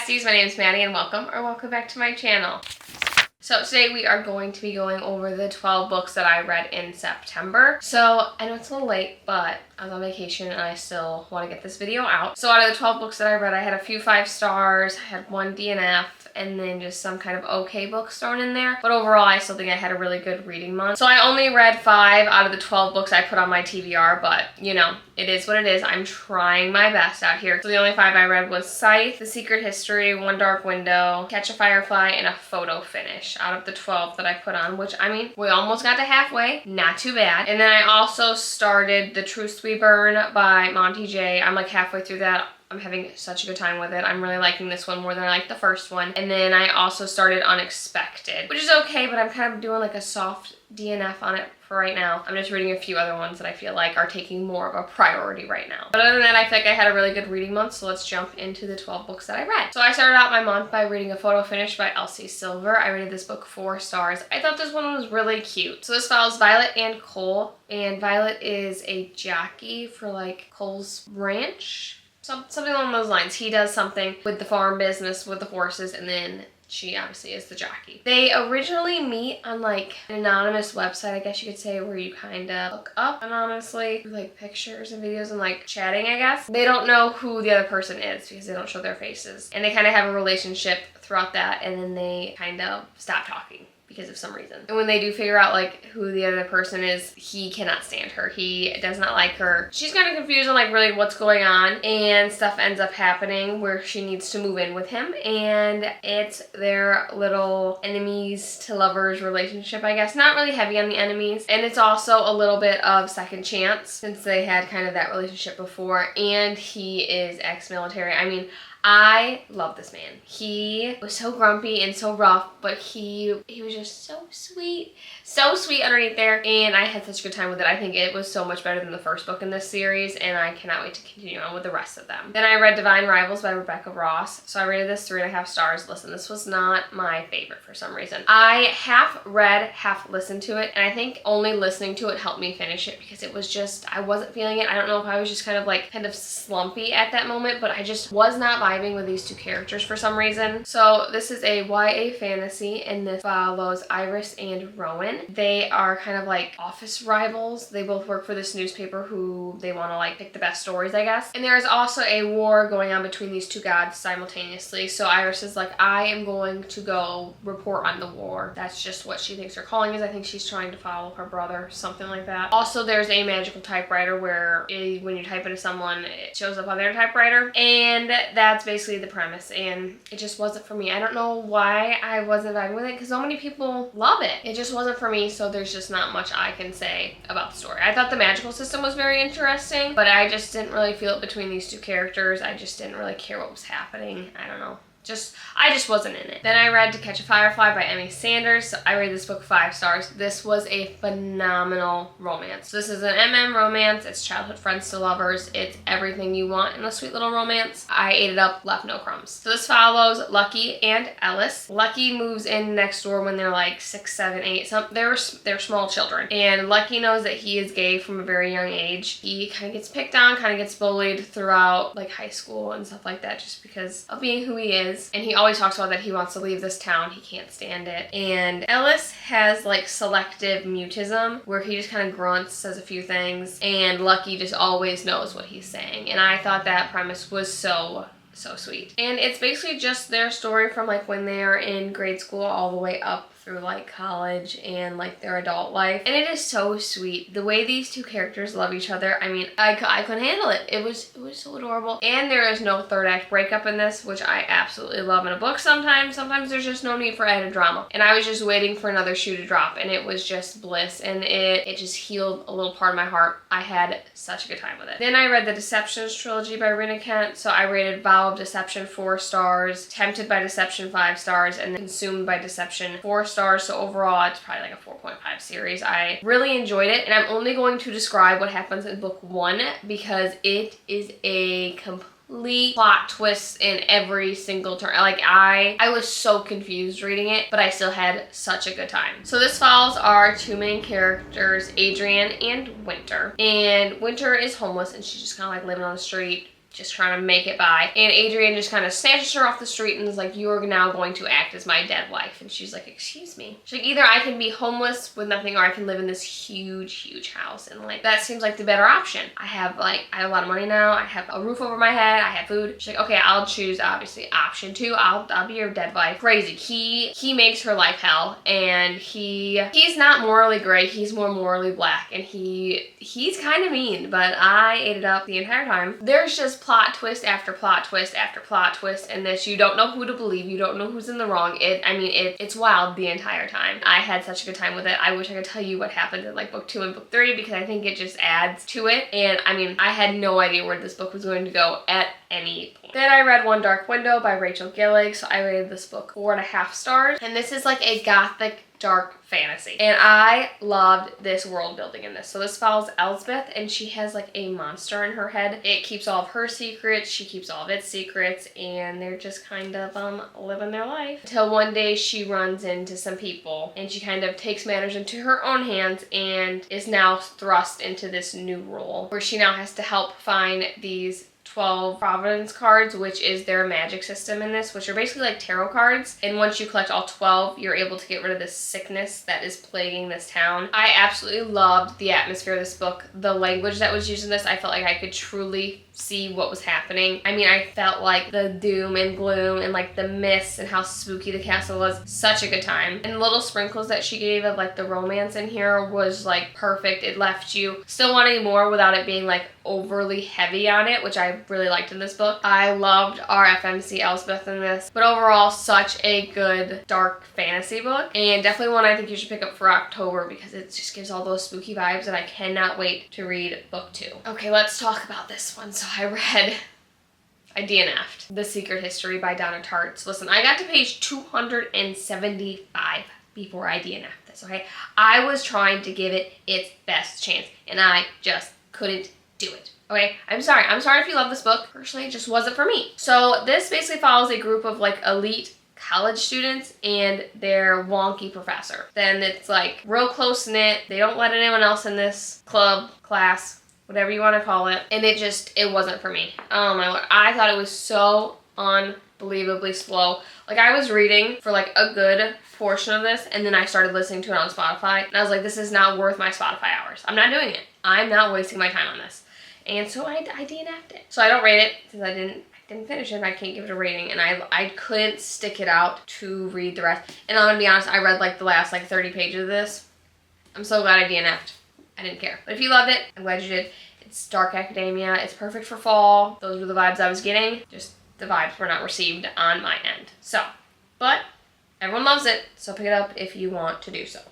besties, my name is Maddie and welcome back to my channel. So today we are going to be going over the 12 books that I read in September. So I know it's a little late, but I was on vacation and I still want to get this video out. So out of the 12 books that I read, I had a few 5 stars, I had one DNF, and then just some kind of okay books thrown in there. But overall, I still think I had a really good reading month. So I only read 5 out of the 12 books I put on my TBR, but you know, it is what it is. I'm trying my best out here. So the only 5 I read was Scythe, The Secret History, One Dark Window, Catch a Firefly, and a photo finish out of the 12 that I put on, which I mean, we almost got to halfway. Not too bad. And then I also started The Truth We Burn by Monty J. I'm like halfway through that. I'm having such a good time with it. I'm really liking this one more than I liked the first one. And then I also started Unexpected, which is okay, but I'm kind of doing like a soft DNF on it for right now. I'm just reading a few other ones that I feel like are taking more of a priority right now. But other than that, I feel like I had a really good reading month, so let's jump into the 12 books that I read. So I started out my month by reading A Photo Finish by Elsie Silver. I rated this book 4 stars. I thought this one was really cute. So this follows Violet and Cole, and Violet is a jockey for like Cole's ranch. Something along those lines. He does something with the farm business with the horses, and then she obviously is the jockey. They originally meet on like an anonymous website, I guess you could say, where you kind of look up anonymously through like pictures and videos and like chatting, I guess. They don't know who the other person is because they don't show their faces. And they kind of have a relationship throughout that, and then they kind of stop talking because of some reason. And when they do figure out like who the other person is, he cannot stand her. He does not like her. She's kind of confused on like really what's going on, and stuff ends up happening where she needs to move in with him, and it's their little enemies to lovers relationship, I guess. Not really heavy on the enemies, and it's also a little bit of second chance since they had kind of that relationship before, and he is ex-military. I mean, I love this man. He was so grumpy and so rough, but he was just so sweet underneath there, and I had such a good time with it. I think it was so much better than the first book in this series, and I cannot wait to continue on with the rest of them. Then I read Divine Rivals by Rebecca Ross. So I rated this 3.5 stars. Listen, this was not my favorite for some reason. I half read, half listened to it, and I think only listening to it helped me finish it because it was just, I wasn't feeling it. I don't know if I was just kind of slumpy at that moment, but I just was not vibing with these two characters for some reason. So this is a YA fantasy, and this follows Iris and Rowan. They are kind of like office rivals. They both work for this newspaper who they want to like pick the best stories, I guess. And there is also a war going on between these two gods simultaneously. So Iris is like, I am going to go report on the war. That's just what she thinks her calling is. I think she's trying to follow her brother, something like that. Also, there's a magical typewriter where when you type into someone, it shows up on their typewriter. And that's basically the premise, and it just wasn't for me. I don't know why I wasn't vibing with it because so many people love it. It just wasn't for me, so there's just not much I can say about the story. I thought the magical system was very interesting, but I just didn't really feel it between these two characters. I just didn't really care what was happening. I don't know. I just wasn't in it. Then I read To Catch a Firefly by Emmy Sanders. So I rated this book 5 stars. This was a phenomenal romance. So this is an MM romance. It's childhood friends to lovers. It's everything you want in a sweet little romance. I ate it up, left no crumbs. So this follows Lucky and Ellis. Lucky moves in next door when they're like 6, 7, 8. They're small children. And Lucky knows that he is gay from a very young age. He kind of gets picked on, kind of gets bullied throughout like high school and stuff like that just because of being who he is. And he always talks about that he wants to leave this town. He can't stand it. And Ellis has like selective mutism where he just kind of grunts, says a few things, and Lucky just always knows what he's saying. And I thought that premise was so sweet. And it's basically just their story from like when they're in grade school all the way up through like college and like their adult life, and it is so sweet the way these two characters love each other. I mean, I couldn't handle it. It was so adorable. And there is no third act breakup in this, which I absolutely love in a book. Sometimes there's just no need for added drama, and I was just waiting for another shoe to drop, and it was just bliss, and it just healed a little part of my heart. I had such a good time with it. Then I read the Deceptions Trilogy by Rena Kent. So I rated Vow of Deception 4 stars, Tempted by Deception 5 stars, and Consumed by Deception 4 stars. So overall, it's probably like a 4.5 series. I really enjoyed it, and I'm only going to describe what happens in book 1 because it is a complete plot twists in every single turn. Like I was so confused reading it, but I still had such a good time. So this follows our two main characters, Adrian and Winter. And Winter is homeless, and she's just kind of like living on the street, just trying to make it by. And Adrian just kind of snatches her off the street and is like, you are now going to act as my dead wife. And she's like, excuse me. She's like, either I can be homeless with nothing or I can live in this huge house. And like, that seems like the better option. I have a lot of money now. I have a roof over my head. I have food. She's like, okay, I'll choose obviously option 2. I'll be your dead wife. Crazy. He makes her life hell, and he's not morally gray. He's more morally black, and he's kind of mean, but I ate it up the entire time. There's just plot twist after plot twist after plot twist in this. You don't know who to believe. You don't know who's in the wrong. It's wild the entire time. I had such a good time with it. I wish I could tell you what happened in like book 2 and book 3 because I think it just adds to it. And I mean, I had no idea where this book was going to go at any point. Then I read One Dark Window by Rachel Gillig. So I rated this book 4.5 stars. And this is like a gothic dark fantasy. And I loved this world building in this. So this follows Elsbeth, and she has like a monster in her head. It keeps all of her secrets. She keeps all of its secrets, and they're just kind of living their life. Until one day she runs into some people, and she kind of takes matters into her own hands and is now thrust into this new role where she now has to help find these 12 Providence cards, which is their magic system in this, which are basically like tarot cards. And once you collect all 12, you're able to get rid of this sickness that is plaguing this town. I absolutely loved the atmosphere of this book. The language that was used in this, I felt like I could truly see what was happening. I mean, I felt like the doom and gloom and like the mist and how spooky the castle was. Such a good time. And the little sprinkles that she gave of like the romance in here was like perfect. It left you still wanting more without it being like overly heavy on it, which I really liked in this book. I loved our FMC Elsbeth in this, but overall such a good dark fantasy book, and definitely one I think you should pick up for October because it just gives all those spooky vibes, and I cannot wait to read book 2. Okay, let's talk about this one. So I DNF'd The Secret History by Donna Tartt. Listen, I got to page 275 before I DNF'd this, okay? I was trying to give it its best chance, and I just couldn't do it. Okay, I'm sorry if you love this book. Personally, it just wasn't for me. So this basically follows a group of like elite college students and their wonky professor. Then it's like real close knit. They don't let anyone else in this club, class, whatever you want to call it. And it wasn't for me. Oh my Lord. I thought it was so unbelievably slow. Like I was reading for like a good portion of this, and then I started listening to it on Spotify, and I was like, this is not worth my Spotify hours. I'm not doing it. I'm not wasting my time on this. And so I DNF'd it. So I don't rate it because I didn't finish it, and I can't give it a rating, and I couldn't stick it out to read the rest. And I'm gonna be honest, I read like the last like 30 pages of this. I'm so glad I DNF'd. I didn't care. But if you loved it, I'm glad you did. It's dark academia. It's perfect for fall. Those were the vibes I was getting. Just the vibes were not received on my end. So, but everyone loves it, so pick it up if you want to do so.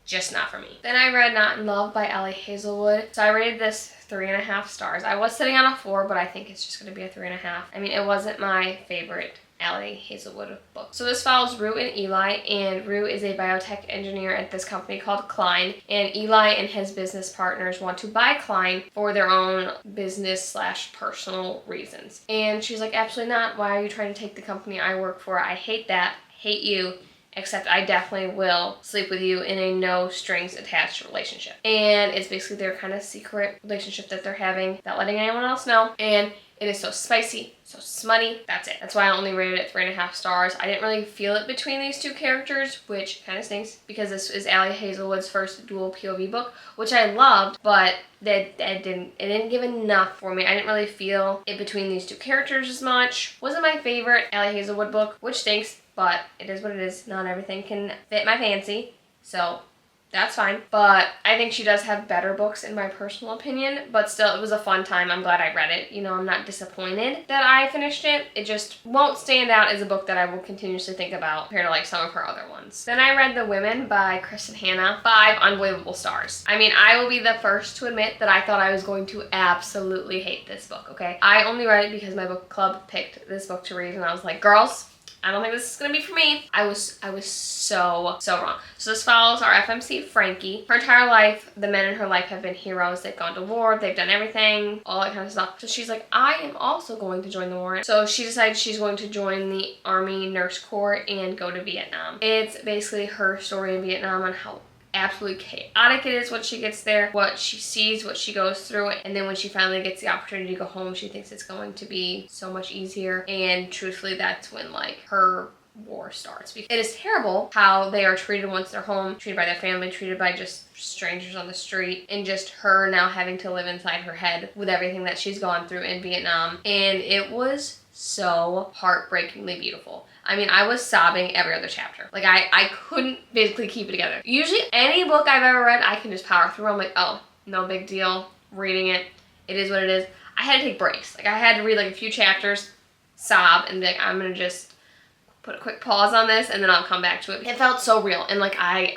Just not for me. Then I read Not in Love by Ellie Hazelwood. So I rated this 3.5 stars. I was sitting on a 4, but I think it's just going to be a 3.5. I mean, it wasn't my favorite Ellie Hazelwood book. So this follows Rue and Eli, and Rue is a biotech engineer at this company called Klein, and Eli and his business partners want to buy Klein for their own business/personal reasons. And she's like, absolutely not. Why are you trying to take the company I work for? I hate that. Hate you. Except I definitely will sleep with you in a no strings attached relationship. And it's basically their kind of secret relationship that they're having without letting anyone else know. And it is so spicy, so smutty. That's it. That's why I only rated it 3.5 stars. I didn't really feel it between these two characters, which kind of stinks because this is Ellie Hazelwood's first dual POV book, which I loved, but it didn't give enough for me. I didn't really feel it between these two characters as much. Wasn't my favorite Ellie Hazelwood book, which stinks, but it is what it is. Not everything can fit my fancy, so that's fine. But I think she does have better books in my personal opinion, but still, it was a fun time. I'm glad I read it. You know, I'm not disappointed that I finished it. It just won't stand out as a book that I will continuously think about compared to like some of her other ones. Then I read The Women by Kristen Hanna, 5 unbelievable stars. I mean, I will be the first to admit that I thought I was going to absolutely hate this book, okay? I only read it because my book club picked this book to read, and I was like, girls, I don't think this is gonna be for me. I was so wrong. So this follows our FMC Frankie. Her entire life, the men in her life have been heroes. They've gone to war, they've done everything, all that kind of stuff. So she's like, I am also going to join the war. So she decides she's going to join the Army Nurse Corps and go to Vietnam. It's basically her story in Vietnam on how absolutely chaotic it is when she gets there, what she sees, what she goes through, and then when she finally gets the opportunity to go home, she thinks it's going to be so much easier. And truthfully, that's when like her war starts, because it is terrible how they are treated once they're home, treated by their family, treated by just strangers on the street, and just her now having to live inside her head with everything that she's gone through in Vietnam. And it was so heartbreakingly beautiful. I mean, I was sobbing every other chapter. Like, I couldn't physically keep it together. Usually, any book I've ever read, I can just power through. I'm like, oh, no big deal. Reading it, it is what it is. I had to take breaks. Like, I had to read like a few chapters, sob, and be like, I'm gonna just put a quick pause on this, and then I'll come back to it. It felt so real, and like I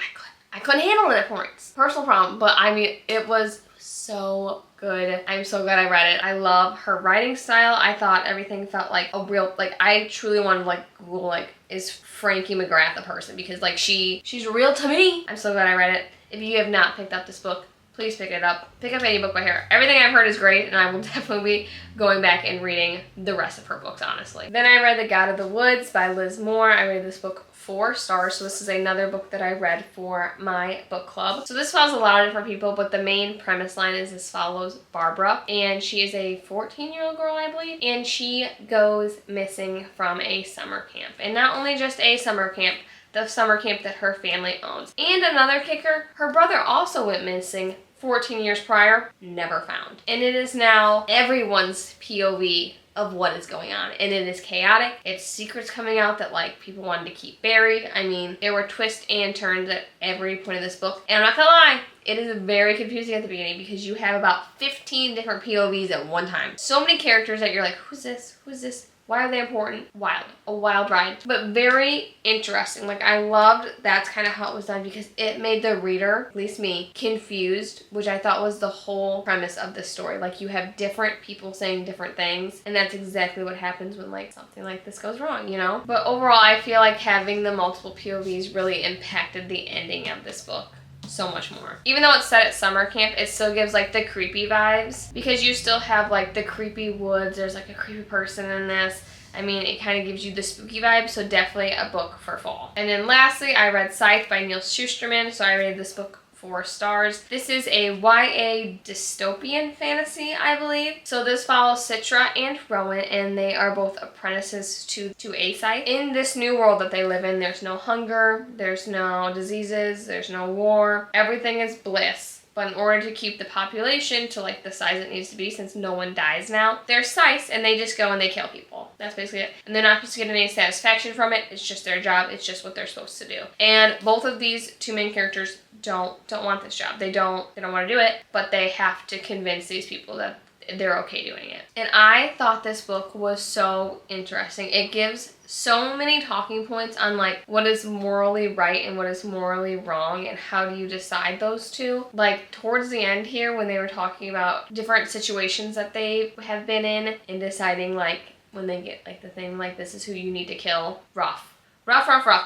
couldn't handle it at points. Personal problem, but I mean, it was so good. I'm so glad I read it. I love her writing style. I thought everything felt like a real, like, I truly wanted to like Google, like, is Frankie McGrath a person? Because like she's real to me. I'm so glad I read it. If you have not picked up this book, please pick it up. Pick up any book by her. Everything I've heard is great, and I will definitely be going back and reading the rest of her books, honestly. Then I read The God of the Woods by Liz Moore. I rated this book 4 stars, so this is another book that I read for my book club. So this follows a lot of different people, but the main premise line is as follows. Barbara, and she is a 14-year-old girl, I believe, and she goes missing from a summer camp. And not only just a summer camp, the summer camp that her family owns. And another kicker, her brother also went missing 14 years prior, never found. And it is now everyone's POV of what is going on, and it is chaotic. It's secrets coming out that like people wanted to keep buried. I mean, there were twists and turns at every point of this book, and I'm not gonna lie, it is very confusing at the beginning because you have about 15 different POVs at one time. So many characters that you're like, who's this? Who's this? Why are they important? Wild. A wild ride. But very interesting. Like, I loved that's kind of how it was done because it made the reader, at least me, confused, which I thought was the whole premise of the story. Like, you have different people saying different things, and that's exactly what happens when, like, something like this goes wrong, you know? But overall, I feel like having the multiple POVs really impacted the ending of this book so much more. Even though it's set at summer camp, it still gives like the creepy vibes because you still have like the creepy woods. There's like a creepy person in this. I mean, it kind of gives you the spooky vibe, so definitely a book for fall. And then lastly, I read Scythe by Neil Shusterman, so I rated this book 4 stars. This is a YA dystopian fantasy, I believe. So this follows Citra and Rowan, and they are both apprentices to a Scythe. In this new world that they live in, there's no hunger, there's no diseases, there's no war. Everything is bliss. But in order to keep the population to like the size it needs to be, since no one dies now, they're Scythes and they just go and they kill people. That's basically it. And they're not supposed to get any satisfaction from it. It's just their job. It's just what they're supposed to do. And both of these two main characters don't want this job. They don't want to do it, but they have to convince these people that they're okay doing it. And I thought this book was so interesting. It gives so many talking points on like what is morally right and what is morally wrong and how do you decide those two. Like towards the end here when they were talking about different situations that they have been in and deciding like when they get like the thing like this is who you need to kill. Rough.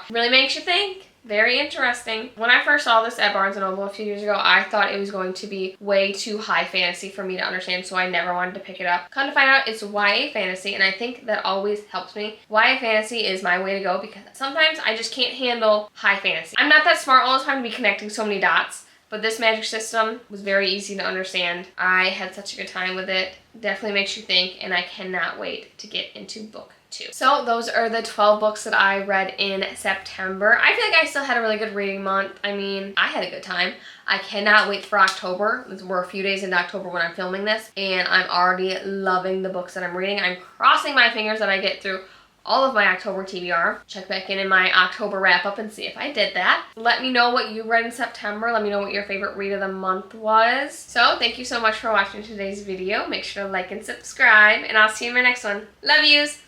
Really makes you think. Very interesting. When I first saw this at Barnes & Noble a few years ago, I thought it was going to be way too high fantasy for me to understand, so I never wanted to pick it up. Come to find out, it's YA fantasy, and I think that always helps me. YA fantasy is my way to go because sometimes I just can't handle high fantasy. I'm not that smart all the time to be connecting so many dots, but this magic system was very easy to understand. I had such a good time with it. Definitely makes you think, and I cannot wait to get into book 2. So those are the 12 books that I read in September. I feel like I still had a really good reading month. I mean, I had a good time. I cannot wait for October. We're a few days into October when I'm filming this, and I'm already loving the books that I'm reading. I'm crossing my fingers that I get through all of my October TBR. Check back in my October wrap-up and see if I did that. Let me know what you read in September. Let me know what your favorite read of the month was. So thank you so much for watching today's video. Make sure to like and subscribe, and I'll see you in my next one. Love yous!